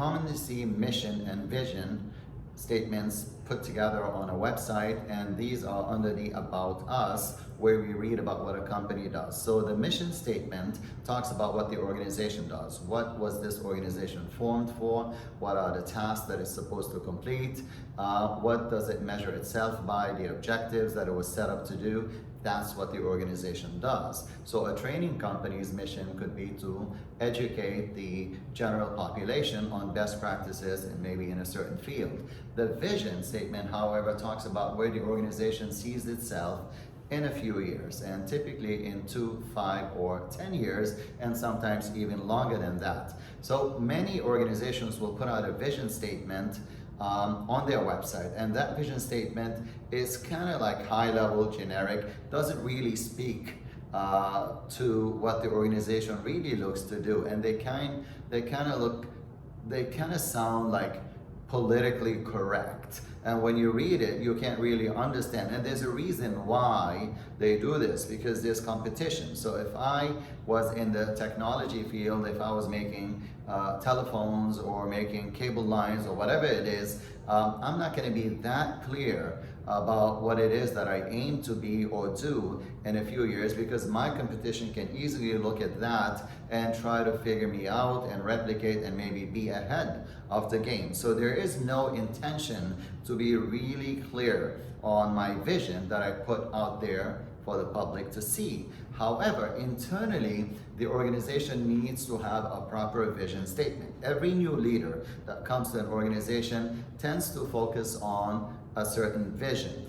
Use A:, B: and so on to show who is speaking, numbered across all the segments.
A: commonly see mission and vision statements put together on a website, and these are under the About Us, where we read about what a company does. So the mission statement talks about what the organization does. What was this organization formed for? What are the tasks that it's supposed to complete? What does it measure itself by? The objectives that it was set up to do. That's what the organization does. So a training company's mission could be to educate the general population on best practices and maybe in a certain field. The vision statement, however, talks about where the organization sees itself in a few years, and typically in 2, 5, or 10 years, and sometimes even longer than that. So many organizations will put out a vision statement on their website, and that vision statement is kind of like high level, generic, doesn't really speak to what the organization really looks to do, and they kind of sound like politically correct. And when you read it, you can't really understand. And there's a reason why they do this, because there's competition. So if I was in the technology field, if I was making telephones or making cable lines or whatever it is, I'm not going to be that clear about what it is that I aim to be or do in a few years, because my competition can easily look at that and try to figure me out and replicate and maybe be ahead of the game. So there is no intention to be really clear on my vision that I put out there for the public to see. However, internally, the organization needs to have a proper vision statement. Every new leader that comes to an organization tends to focus on a certain vision.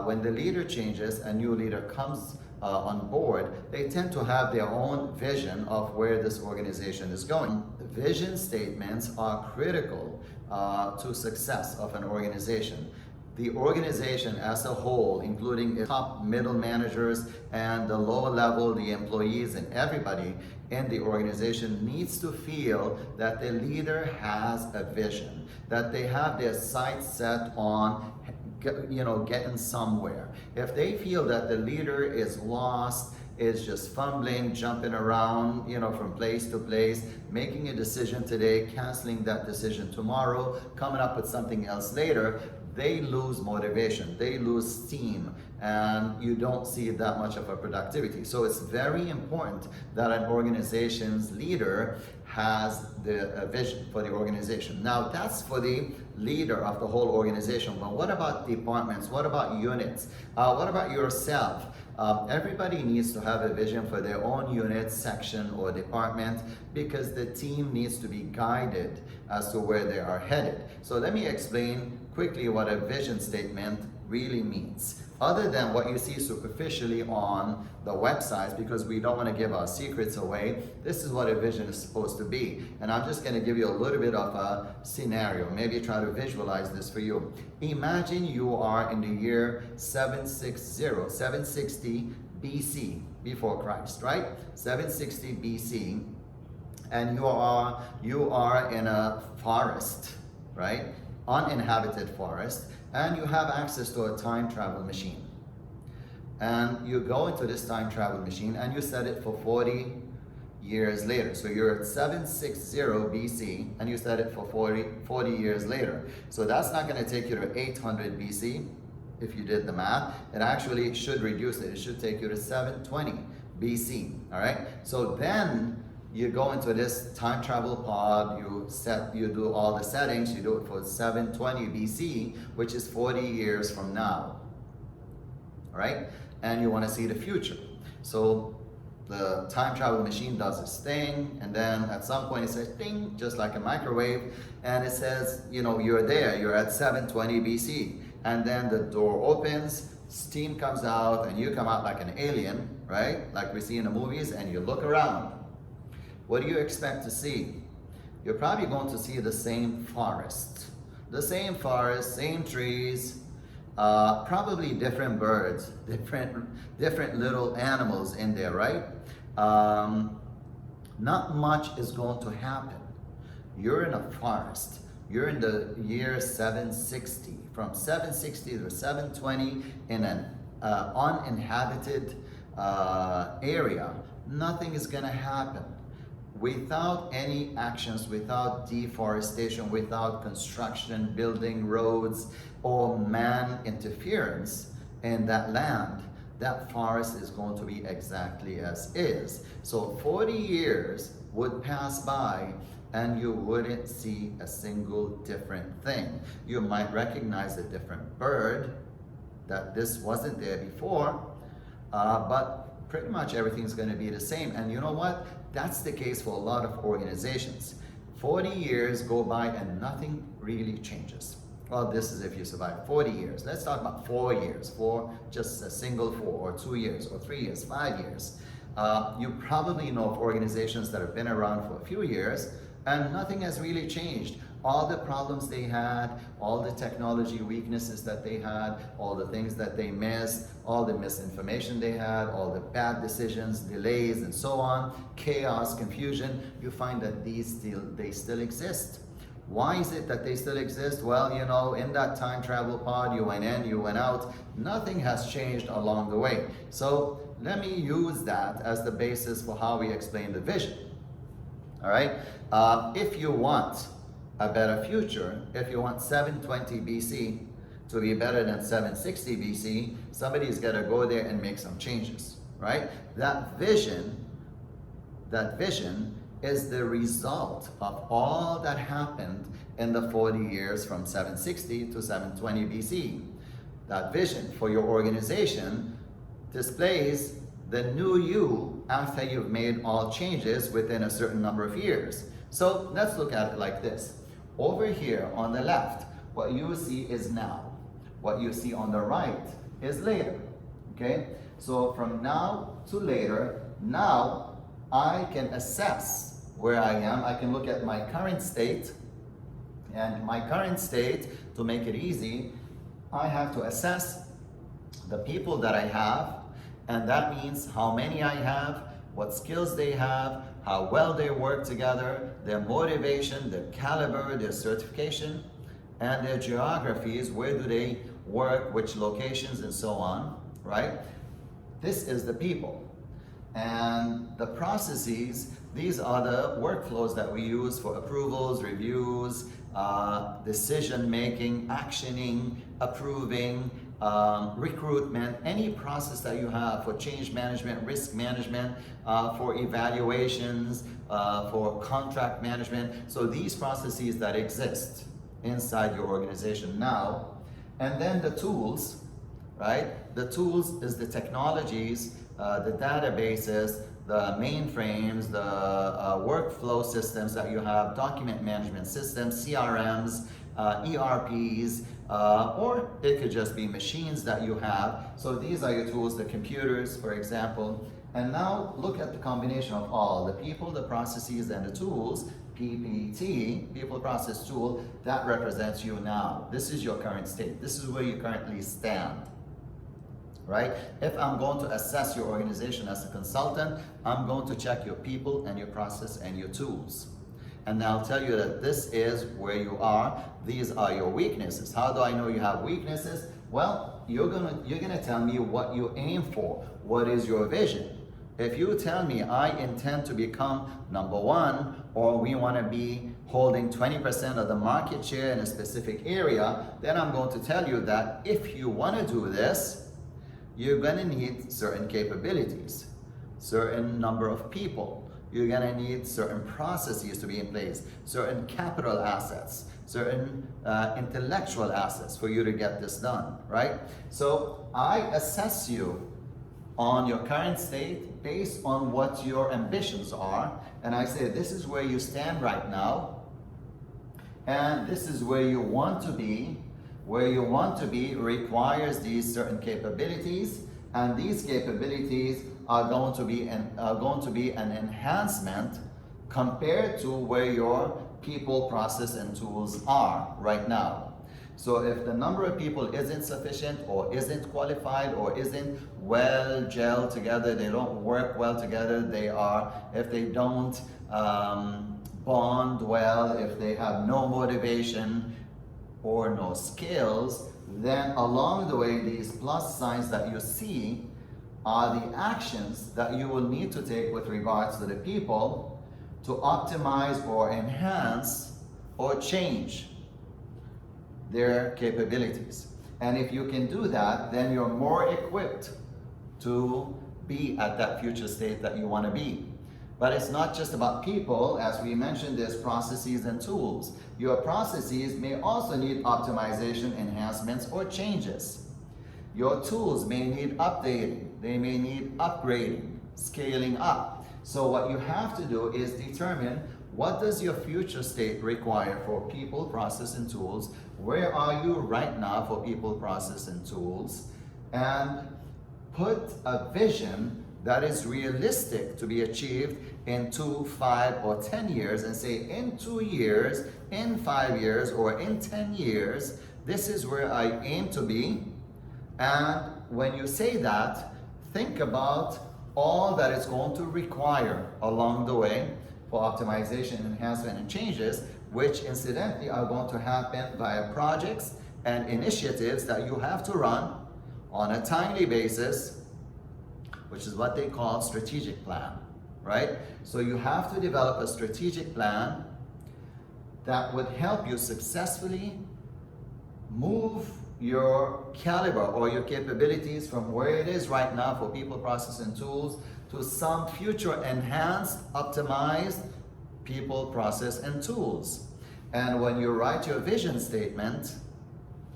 A: When the leader changes, a new leader comes on board, they tend to have their own vision of where this organization is going. Vision statements are critical to success of an organization. The organization as a whole, including its top middle managers and the lower level, the employees and everybody in the organization, needs to feel that the leader has a vision, that they have their sights set on getting somewhere. If they feel that the leader is lost, is just fumbling, jumping around, from place to place, making a decision today, canceling that decision tomorrow, coming up with something else later, they lose motivation, they lose steam, and you don't see that much of a productivity. So it's very important that an organization's leader has the vision for the organization. Now that's for the leader of the whole organization, but what about departments? What about units? What about yourself? Everybody needs to have a vision for their own unit, section, or department, because the team needs to be guided as to where they are headed. So let me explain quickly what a vision statement really means. Other than what you see superficially on the websites, because we don't want to give our secrets away, this is what a vision is supposed to be. And I'm just going to give you a little bit of a scenario, maybe try to visualize this for you. Imagine you are in the year 760 BC, before Christ, right? 760 BC, and you are in a forest, right? Uninhabited forest, and you have access to a time travel machine. And you go into this time travel machine and you set it for 40 years later. So you're at 760 BC and you set it for 40 years later. So that's not going to take you to 800 BC if you did the math. It actually should reduce it. It should take you to 720 BC. All right. So then you go into this time travel pod, you do all the settings, you do it for 720 BC, which is 40 years from now, all right? And you want to see the future. So the time travel machine does its thing, and then at some point it says ding, just like a microwave, and it says, you're there, you're at 720 BC. And then the door opens, steam comes out, and you come out like an alien, right? Like we see in the movies, and you look around. What do you expect to see? You're probably going to see the same forest. The same forest, same trees, probably different birds, different little animals in there, right? Not much is going to happen. You're in a forest. You're in the year 760. From 760 to 720 in an uninhabited area, nothing is going to happen. without any actions, without deforestation, without construction, building roads, or man interference in that land, that forest is going to be exactly as is. So 40 years would pass by and you wouldn't see a single different thing. You might recognize a different bird that this wasn't there before, but pretty much everything's going to be the same. And you know what? That's the case for a lot of organizations. 40 years go by and nothing really changes. Well, this is if you survive 40 years. Let's talk about 4 years, just a single 4, or 2 years, or 3 years, 5 years. You probably know of organizations that have been around for a few years and nothing has really changed. All the problems they had, all the technology weaknesses that they had, all the things that they missed, all the misinformation they had, all the bad decisions, delays, and so on, chaos, confusion, you find that they still exist. Why is it that they still exist? Well, you know, in that time travel pod, you went in, you went out, nothing has changed along the way. So let me use that as the basis for how we explain the vision. All right? If you want a better future, if you want 720 BC to be better than 760 BC, somebody's got to go there and make some changes, right? That vision is the result of all that happened in the 40 years from 760 to 720 BC. That vision for your organization displays the new you after you've made all changes within a certain number of years. So let's look at it like this. Over here on the left, what you see is now. What you see on the right is later, okay? So from now to later, now I can assess where I am. I can look at my current state, and my current state, to make it easy, I have to assess the people that I have, and that means how many I have, what skills they have, how well they work together, their motivation, their caliber, their certification, and their geographies, where do they work, which locations, and so on, right? This is the people. And the processes, these are the workflows that we use for approvals, reviews, decision making, actioning, approving, recruitment, any process that you have for change management, risk management, for evaluations, for contract management. So these processes that exist inside your organization now. And then the tools, right? The tools is the technologies, the databases, the mainframes, the workflow systems that you have, document management systems, CRMs, ERPs, or it could just be machines that you have. So these are your tools, the computers, for example. And now look at the combination of all, the people, the processes, and the tools. PPT, people process tool, that represents you now. This is your current state. This is where you currently stand, right? If I'm going to assess your organization as a consultant, I'm going to check your people and your process and your tools. And I'll tell you that this is where you are. These are your weaknesses. How do I know you have weaknesses? Well, you're gonna tell me what you aim for. What is your vision? If you tell me I intend to become number one, or we want to be holding 20% of the market share in a specific area, then I'm going to tell you that if you want to do this, you're going to need certain capabilities, certain number of people. You're going to need certain processes to be in place, certain capital assets, certain intellectual assets for you to get this done, right? So I assess you on your current state based on what your ambitions are, and I say this is where you stand right now, and this is where you want to be. Where you want to be requires these certain capabilities, and these capabilities are going to be an enhancement compared to where your people, process, and tools are right now. So if the number of people isn't sufficient, or isn't qualified, or isn't well gelled together, they don't work well together, if they don't bond well, if they have no motivation or no skills, then along the way, these plus signs that you see are the actions that you will need to take with regards to the people to optimize or enhance or change their capabilities. And if you can do that, then you're more equipped to be at that future state that you want to be. But it's not just about people. As we mentioned, there's processes and tools. Your processes may also need optimization, enhancements, or changes. Your tools may need updating. They may need upgrading, scaling up. So what you have to do is determine, what does your future state require for people, process, and tools? Where are you right now for people, process, and tools? And put a vision that is realistic to be achieved in 2, 5, or 10 years, and say in 2 years, in 5 years, or in 10 years, this is where I aim to be. And when you say that, think about all that it's going to require along the way for optimization, enhancement, and changes, which incidentally are going to happen via projects and initiatives that you have to run on a timely basis, which is what they call strategic plan, right? So you have to develop a strategic plan that would help you successfully move your caliber or your capabilities from where it is right now for people, process, and tools to some future enhanced, optimized people, process, and tools. And when you write your vision statement,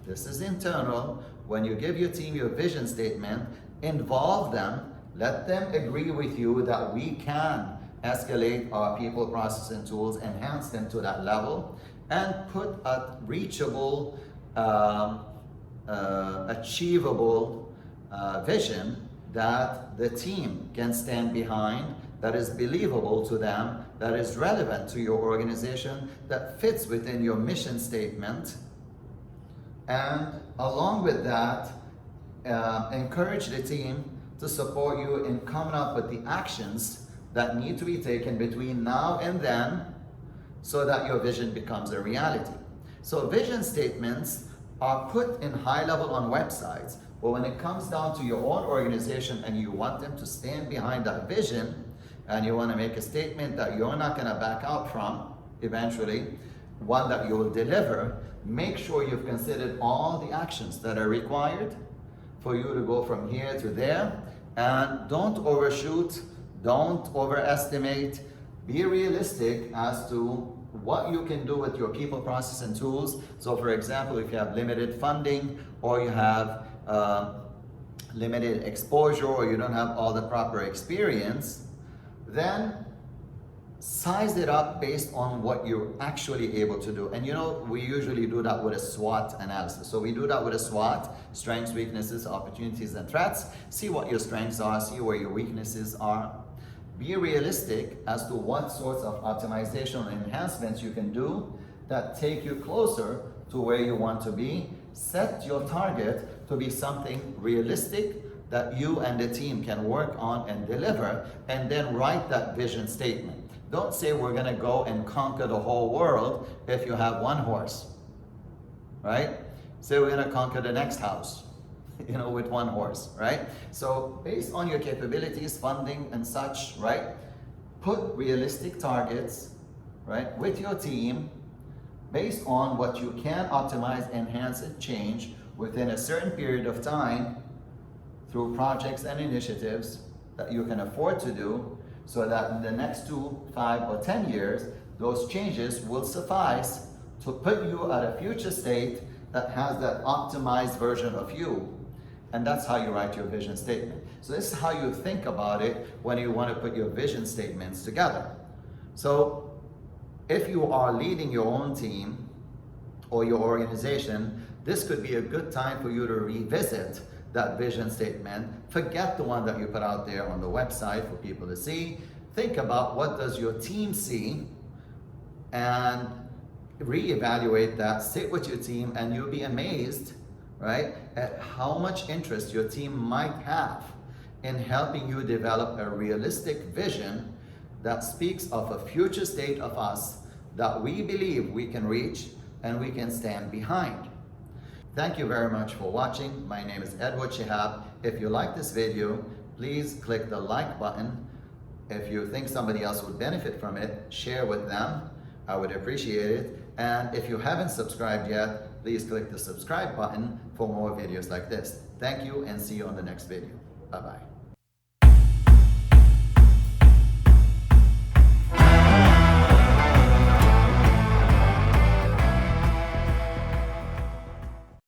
A: this is internal. When you give your team your vision statement, involve them, let them agree with you that we can escalate our people, process, and tools, enhance them to that level, and put a reachable, achievable vision that the team can stand behind, that is believable to them, that is relevant to your organization, that fits within your mission statement. And along with that, encourage the team to support you in coming up with the actions that need to be taken between now and then so that your vision becomes a reality. So vision statements are put in high level on websites, but when it comes down to your own organization and you want them to stand behind that vision, and you want to make a statement that you're not going to back out from eventually, one that you will deliver, make sure you've considered all the actions that are required for you to go from here to there. And don't overshoot, don't overestimate, be realistic as to what you can do with your people, process, and tools. So for example, if you have limited funding, or you have limited exposure, or you don't have all the proper experience, then size it up based on what you're actually able to do. And you know, we usually do that with a SWOT analysis. So we do that with a SWOT, strengths, weaknesses, opportunities, and threats. See what your strengths are, see where your weaknesses are. Be realistic as to what sorts of optimization and enhancements you can do that take you closer to where you want to be. Set your target to be something realistic that you and the team can work on and deliver, and then write that vision statement. Don't say we're gonna go and conquer the whole world if you have one horse, right? Say we're gonna conquer the next house, with one horse, right? So based on your capabilities, funding, and such, right? Put realistic targets, right, with your team based on what you can optimize, enhance, and change within a certain period of time through projects and initiatives that you can afford to do, so that in the next 2, 5, or 10 years, those changes will suffice to put you at a future state that has that optimized version of you. And that's how you write your vision statement. So this is how you think about it when you want to put your vision statements together. So if you are leading your own team or your organization, this could be a good time for you to revisit that vision statement. Forget the one that you put out there on the website for people to see. Think about, what does your team see, and reevaluate that. Sit with your team, and you'll be amazed, right, at how much interest your team might have in helping you develop a realistic vision that speaks of a future state of us that we believe we can reach and we can stand behind. Thank you very much for watching. My name is Shehab. If you like this video, please click the like button If you think somebody else would benefit from it, share with them. I would appreciate it. And if you haven't subscribed yet, please click the subscribe button for more videos like this. Thank you and see you on the next video. Bye-bye.